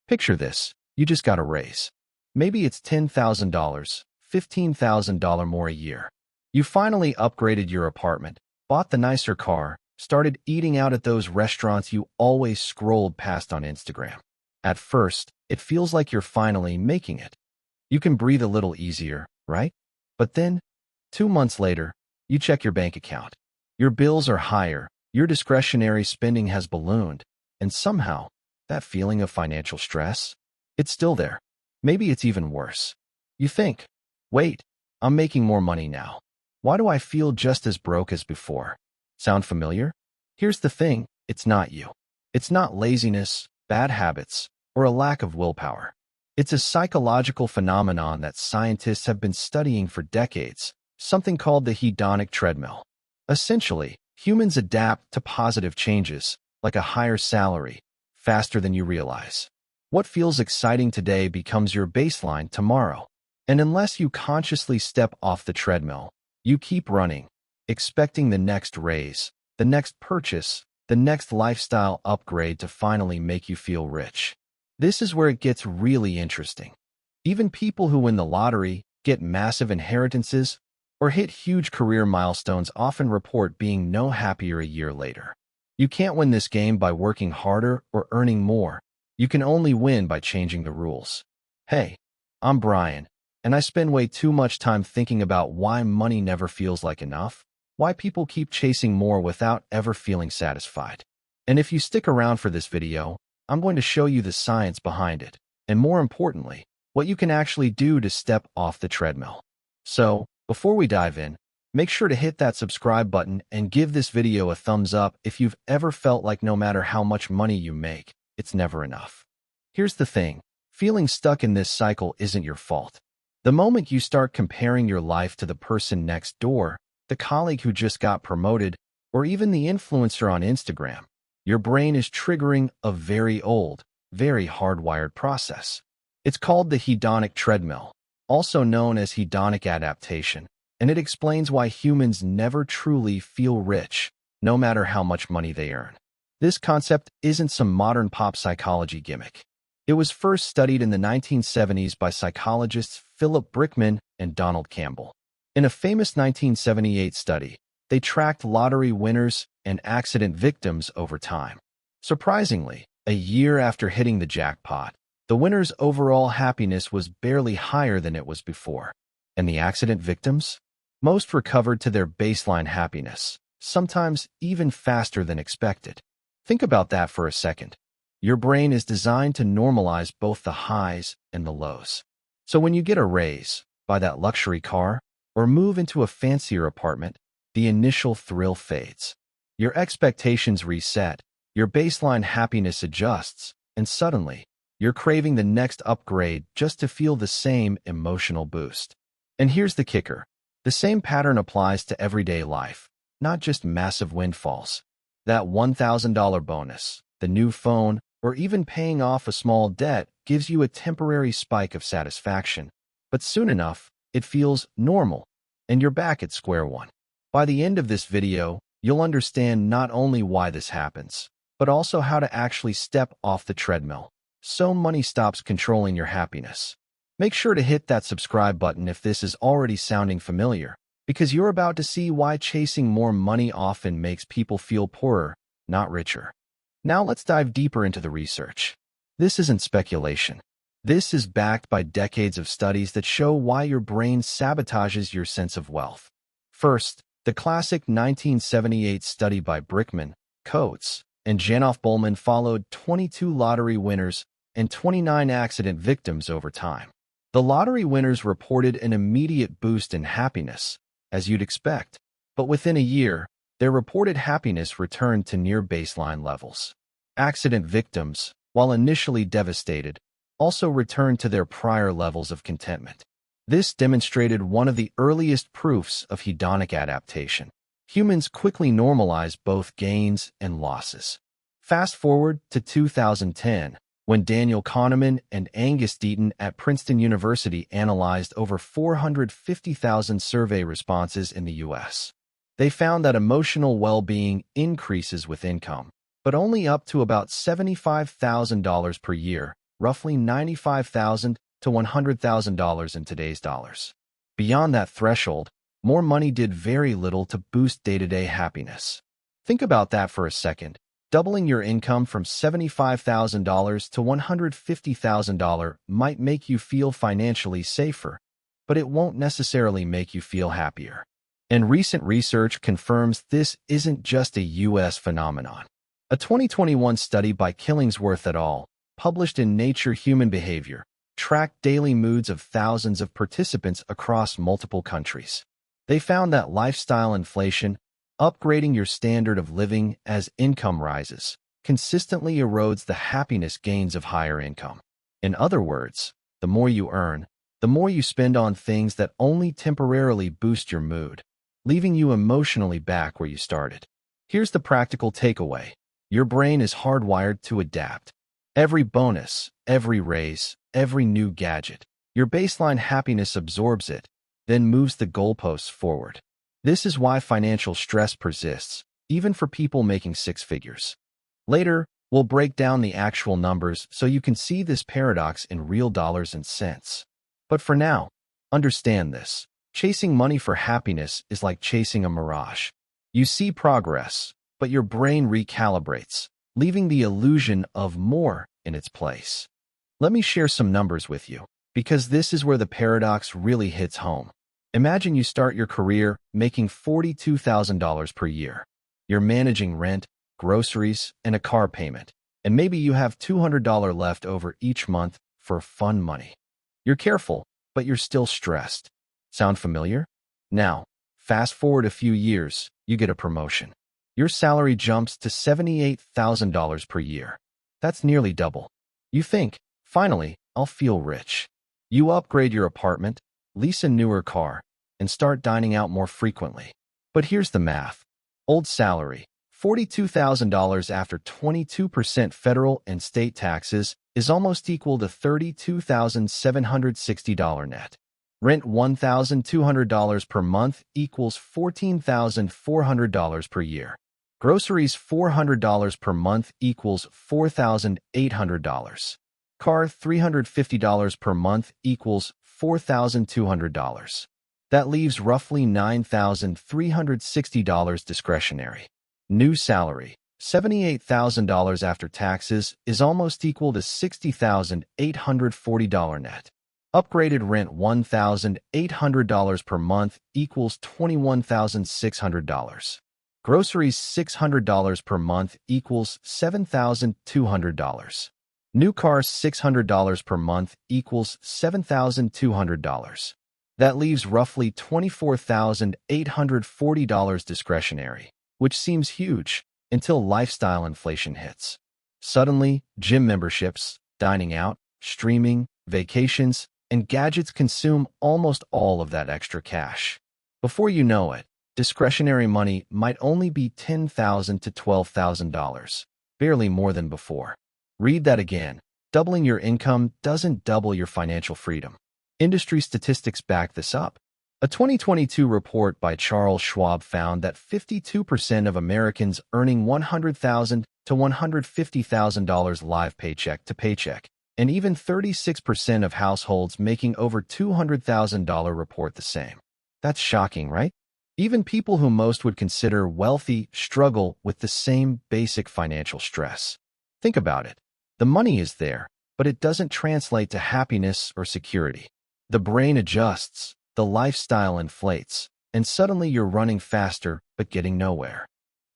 Picture this. You just got a raise. Maybe it's $10,000, $15,000 more a year. You finally upgraded your apartment, bought the nicer car, started eating out at those restaurants you always scrolled past on Instagram. At first, it feels like you're finally making it. You can breathe a little easier, right? But then, 2 months later, you check your bank account. Your bills are higher, your discretionary spending has ballooned, and somehow, that feeling of financial stress, it's still there. Maybe it's even worse. You think, wait, I'm making more money now. Why do I feel just as broke as before? Sound familiar? Here's the thing, it's not you. It's not laziness, bad habits, or a lack of willpower. It's a psychological phenomenon that scientists have been studying for decades, something called the hedonic treadmill. Essentially, humans adapt to positive changes, like a higher salary, faster than you realize. What feels exciting today becomes your baseline tomorrow. And unless you consciously step off the treadmill, you keep running, expecting the next raise, the next purchase, the next lifestyle upgrade to finally make you feel rich. This is where it gets really interesting. Even people who win the lottery, get massive inheritances, or hit huge career milestones often report being no happier a year later. You can't win this game by working harder or earning more. You can only win by changing the rules. Hey, I'm Brian, and I spend way too much time thinking about why money never feels like enough, why people keep chasing more without ever feeling satisfied. And if you stick around for this video, I'm going to show you the science behind it, and more importantly, what you can actually do to step off the treadmill. So, before we dive in, make sure to hit that subscribe button and give this video a thumbs up if you've ever felt like no matter how much money you make, it's never enough. Here's the thing, feeling stuck in this cycle isn't your fault. The moment you start comparing your life to the person next door, the colleague who just got promoted, or even the influencer on Instagram, your brain is triggering a very old, very hardwired process. It's called the hedonic treadmill, also known as hedonic adaptation, and it explains why humans never truly feel rich, no matter how much money they earn. This concept isn't some modern pop psychology gimmick. It was first studied in the 1970s by psychologists Philip Brickman and Donald Campbell. In a famous 1978 study, they tracked lottery winners and accident victims over time. Surprisingly, a year after hitting the jackpot, the winner's overall happiness was barely higher than it was before. And the accident victims? Most recovered to their baseline happiness, sometimes even faster than expected. Think about that for a second. Your brain is designed to normalize both the highs and the lows. So when you get a raise, buy that luxury car, or move into a fancier apartment, the initial thrill fades. Your expectations reset, your baseline happiness adjusts, and suddenly, you're craving the next upgrade just to feel the same emotional boost. And here's the kicker. The same pattern applies to everyday life, not just massive windfalls. That $1,000 bonus, the new phone, or even paying off a small debt gives you a temporary spike of satisfaction. But soon enough, it feels normal, and you're back at square one. By the end of this video, you'll understand not only why this happens, but also how to actually step off the treadmill, so money stops controlling your happiness. Make sure to hit that subscribe button if this is already sounding familiar, because you're about to see why chasing more money often makes people feel poorer, not richer. Now let's dive deeper into the research. This isn't speculation. This is backed by decades of studies that show why your brain sabotages your sense of wealth. First, the classic 1978 study by Brickman, Coates, and Janoff-Bullman followed 22 lottery winners and 29 accident victims over time. The lottery winners reported an immediate boost in happiness, as you'd expect, but within a year, their reported happiness returned to near baseline levels. Accident victims, while initially devastated, also returned to their prior levels of contentment. This demonstrated one of the earliest proofs of hedonic adaptation. Humans quickly normalize both gains and losses. Fast forward to 2010, when Daniel Kahneman and Angus Deaton at Princeton University analyzed over 450,000 survey responses in the U.S. They found that emotional well-being increases with income, but only up to about $75,000 per year, roughly $95,000 to $100,000 in today's dollars. Beyond that threshold, more money did very little to boost day-to-day happiness. Think about that for a second. Doubling your income from $75,000 to $150,000 might make you feel financially safer, but it won't necessarily make you feel happier. And recent research confirms this isn't just a U.S. phenomenon. A 2021 study by Killingsworth et al., published in Nature Human Behavior, tracked daily moods of thousands of participants across multiple countries. They found that lifestyle inflation, upgrading your standard of living as income rises, consistently erodes the happiness gains of higher income. In other words, the more you earn, the more you spend on things that only temporarily boost your mood, leaving you emotionally back where you started. Here's the practical takeaway. Your brain is hardwired to adapt. Every bonus, every raise, every new gadget, your baseline happiness absorbs it, then moves the goalposts forward. This is why financial stress persists, even for people making six figures. Later, we'll break down the actual numbers so you can see this paradox in real dollars and cents. But for now, understand this. Chasing money for happiness is like chasing a mirage. You see progress, but your brain recalibrates, leaving the illusion of more in its place. Let me share some numbers with you, because this is where the paradox really hits home. Imagine you start your career making $42,000 per year. You're managing rent, groceries, and a car payment, and maybe you have $200 left over each month for fun money. You're careful, but you're still stressed. Sound familiar? Now, fast forward a few years, you get a promotion. Your salary jumps to $78,000 per year. That's nearly double. You think, finally, I'll feel rich. You upgrade your apartment, lease a newer car, and start dining out more frequently. But here's the math. Old salary, $42,000 after 22% federal and state taxes, is almost equal to $32,760 net. Rent $1,200 per month equals $14,400 per year. Groceries $400 per month equals $4,800. Car $350 per month equals $4,200. That leaves roughly $9,360 discretionary. New salary, $78,000 after taxes, is almost equal to $60,840 net. Upgraded rent $1,800 per month equals $21,600. Groceries $600 per month equals $7,200. New cars $600 per month equals $7,200. That leaves roughly $24,840 discretionary, which seems huge until lifestyle inflation hits. Suddenly, gym memberships, dining out, streaming, vacations, and gadgets consume almost all of that extra cash. Before you know it, discretionary money might only be $10,000 to $12,000, barely more than before. Read that again. Doubling your income doesn't double your financial freedom. Industry statistics back this up. A 2022 report by Charles Schwab found that 52% of Americans earning $100,000 to $150,000 live paycheck to paycheck, and even 36% of households making over $200,000 report the same. That's shocking, right? Even people who most would consider wealthy struggle with the same basic financial stress. Think about it. The money is there, but it doesn't translate to happiness or security. The brain adjusts, the lifestyle inflates, and suddenly you're running faster but getting nowhere.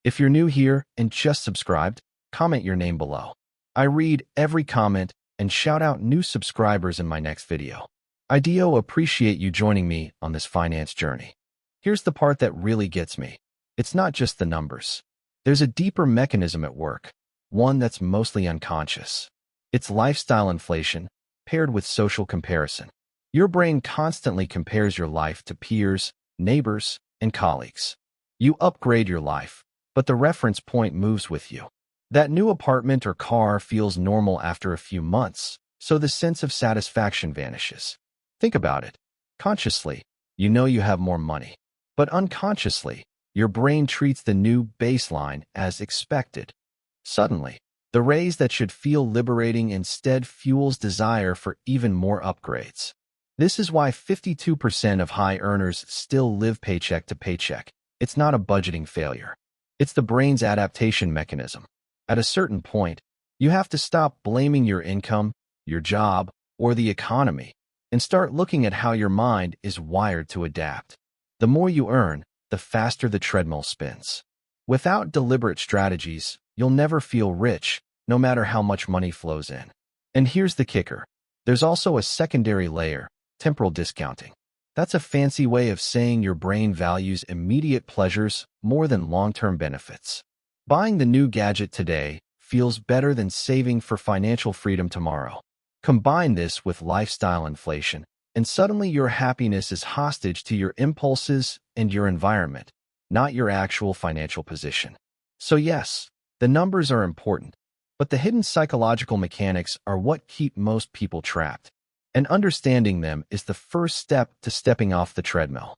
If you're new here and just subscribed, comment your name below. I read every comment and shout out new subscribers in my next video. I do appreciate you joining me on this finance journey. Here's the part that really gets me. It's not just the numbers. There's a deeper mechanism at work, one that's mostly unconscious. It's lifestyle inflation paired with social comparison. Your brain constantly compares your life to peers, neighbors, and colleagues. You upgrade your life, but the reference point moves with you. That new apartment or car feels normal after a few months, so the sense of satisfaction vanishes. Think about it. Consciously, you know you have more money. But unconsciously, your brain treats the new baseline as expected. Suddenly, the The raise that should feel liberating instead fuels desire for even more upgrades. This is why 52% of high earners still live paycheck to paycheck. It's not a budgeting failure. It's the brain's adaptation mechanism. At a certain point, you have to stop blaming your income, your job, or the economy, and start looking at how your mind is wired to adapt. The more you earn, the faster the treadmill spins. Without deliberate strategies, you'll never feel rich, no matter how much money flows in. And here's the kicker. There's also a secondary layer, temporal discounting. That's a fancy way of saying your brain values immediate pleasures more than long-term benefits. Buying the new gadget today feels better than saving for financial freedom tomorrow. Combine this with lifestyle inflation, and suddenly your happiness is hostage to your impulses and your environment, not your actual financial position. So yes, the numbers are important, but the hidden psychological mechanics are what keep most people trapped. And understanding them is the first step to stepping off the treadmill.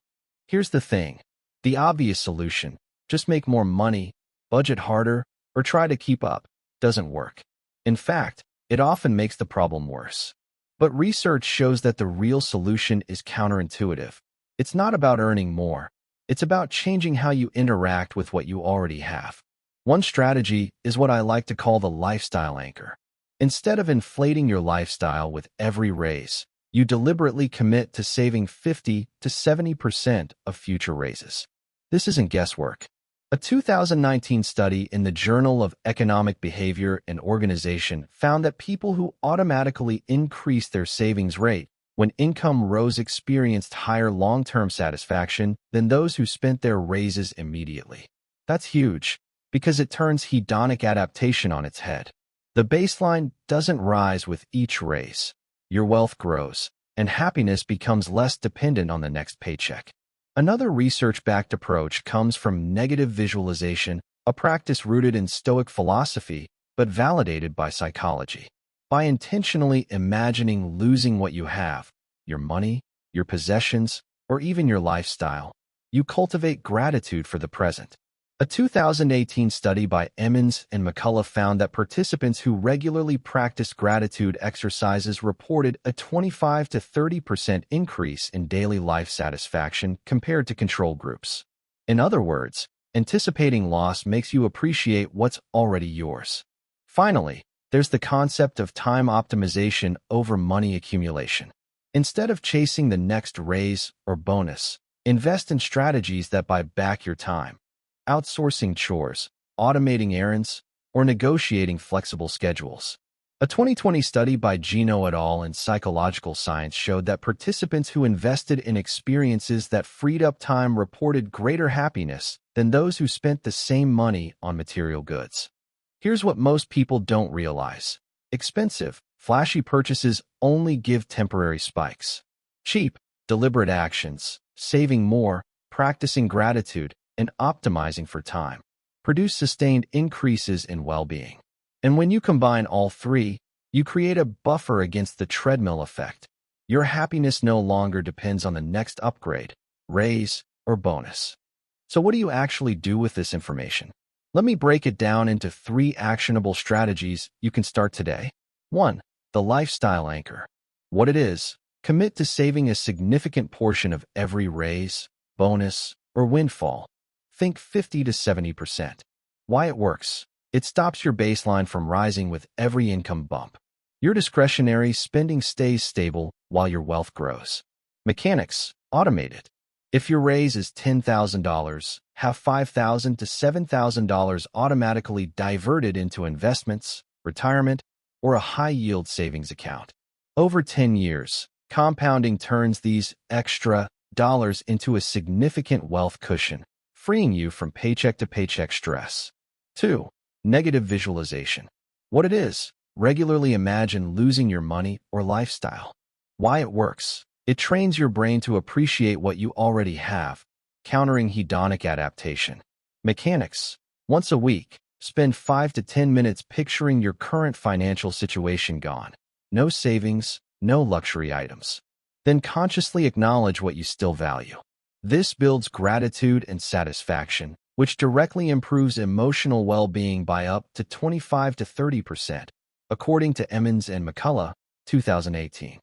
Here's the thing. The obvious solution, just make more money, budget harder, or try to keep up, doesn't work. In fact, it often makes the problem worse. But research shows that the real solution is counterintuitive. It's not about earning more. It's about changing how you interact with what you already have. One strategy is what I like to call the lifestyle anchor. Instead of inflating your lifestyle with every raise, you deliberately commit to saving 50 to 70% of future raises. This isn't guesswork. A 2019 study in the Journal of Economic Behavior and Organization found that people who automatically increased their savings rate when income rose experienced higher long-term satisfaction than those who spent their raises immediately. That's huge, because it turns hedonic adaptation on its head. The baseline doesn't rise with each raise. Your wealth grows, and happiness becomes less dependent on the next paycheck. Another research-backed approach comes from negative visualization, a practice rooted in Stoic philosophy, but validated by psychology. By intentionally imagining losing what you have, your money, your possessions, or even your lifestyle, you cultivate gratitude for the present. A 2018 study by Emmons and McCullough found that participants who regularly practiced gratitude exercises reported a 25 to 30% increase in daily life satisfaction compared to control groups. In other words, anticipating loss makes you appreciate what's already yours. Finally, there's the concept of time optimization over money accumulation. Instead of chasing the next raise or bonus, invest in strategies that buy back your time. Outsourcing chores, automating errands, or negotiating flexible schedules. A 2020 study by Gino et al. In Psychological Science showed that participants who invested in experiences that freed up time reported greater happiness than those who spent the same money on material goods. Here's what most people don't realize. Expensive, flashy purchases only give temporary spikes. Cheap, deliberate actions, saving more, practicing gratitude, and optimizing for time, produce sustained increases in well-being. And when you combine all three, you create a buffer against the treadmill effect. Your happiness no longer depends on the next upgrade, raise, or bonus. So what do you actually do with this information? Let me break it down into 3 actionable strategies you can start today. 1. The lifestyle anchor. What it is, commit to saving a significant portion of every raise, bonus, or windfall. Think 50 to 70%. Why it works. It stops your baseline from rising with every income bump. Your discretionary spending stays stable while your wealth grows. Mechanics. Automate it. If your raise is $10,000, have $5,000 to $7,000 automatically diverted into investments, retirement, or a high-yield savings account. Over 10 years, compounding turns these extra dollars into a significant wealth cushion, freeing you from paycheck-to-paycheck stress. 2. Negative visualization. What it is, regularly imagine losing your money or lifestyle. Why it works. It trains your brain to appreciate what you already have, countering hedonic adaptation. Mechanics. Once a week, spend 5 to 10 minutes picturing your current financial situation gone. No savings, no luxury items. Then consciously acknowledge what you still value. This builds gratitude and satisfaction, which directly improves emotional well-being by up to 25 to 30%, according to Emmons and McCullough, 2018.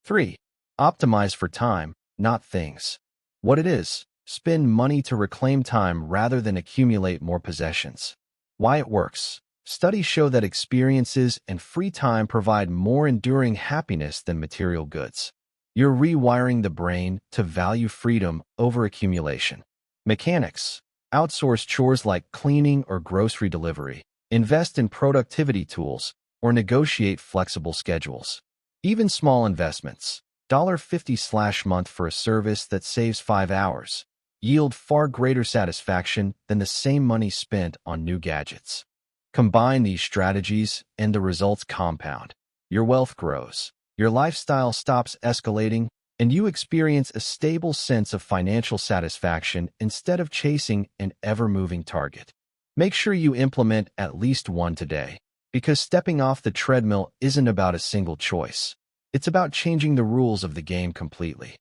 3. Optimize for time, not things. What it is: spend money to reclaim time rather than accumulate more possessions. Why it works. Studies show that experiences and free time provide more enduring happiness than material goods. You're rewiring the brain to value freedom over accumulation. Mechanics. Outsource chores like cleaning or grocery delivery. Invest in productivity tools or negotiate flexible schedules. Even small investments, $50/month for a service that saves 5 hours, yield far greater satisfaction than the same money spent on new gadgets. Combine these strategies and the results compound. Your wealth grows, your lifestyle stops escalating, and you experience a stable sense of financial satisfaction instead of chasing an ever-moving target. Make sure you implement at least one today, because stepping off the treadmill isn't about a single choice. It's about changing the rules of the game completely.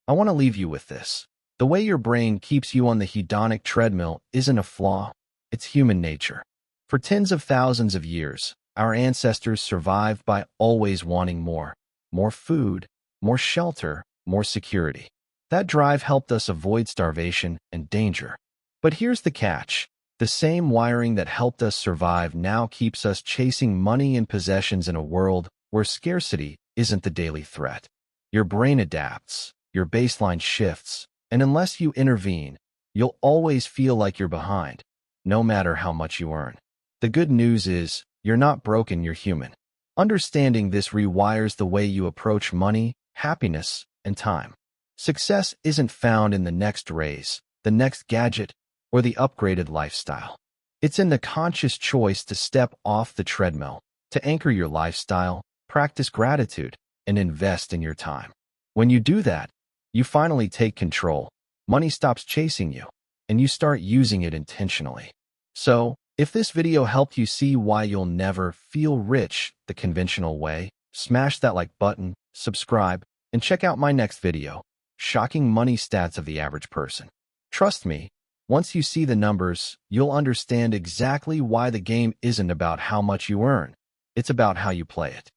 I want to leave you with this. The way your brain keeps you on the hedonic treadmill isn't a flaw, it's human nature. For tens of thousands of years, our ancestors survived by always wanting more. More food, more shelter, more security. That drive helped us avoid starvation and danger. But here's the catch. The same wiring that helped us survive now keeps us chasing money and possessions in a world where scarcity isn't the daily threat. Your brain adapts, your baseline shifts, and unless you intervene, you'll always feel like you're behind, no matter how much you earn. The good news is, you're not broken, you're human. Understanding this rewires the way you approach money, happiness, and time. Success isn't found in the next raise, the next gadget, or the upgraded lifestyle. It's in the conscious choice to step off the treadmill, to anchor your lifestyle, practice gratitude, and invest in your time. When you do that, you finally take control. Money stops chasing you, and you start using it intentionally. So, if this video helped you see why you'll never feel rich the conventional way, smash that like button, subscribe, and check out my next video, Shocking Money Stats of the Average Person. Trust me, once you see the numbers, you'll understand exactly why the game isn't about how much you earn. It's about how you play it.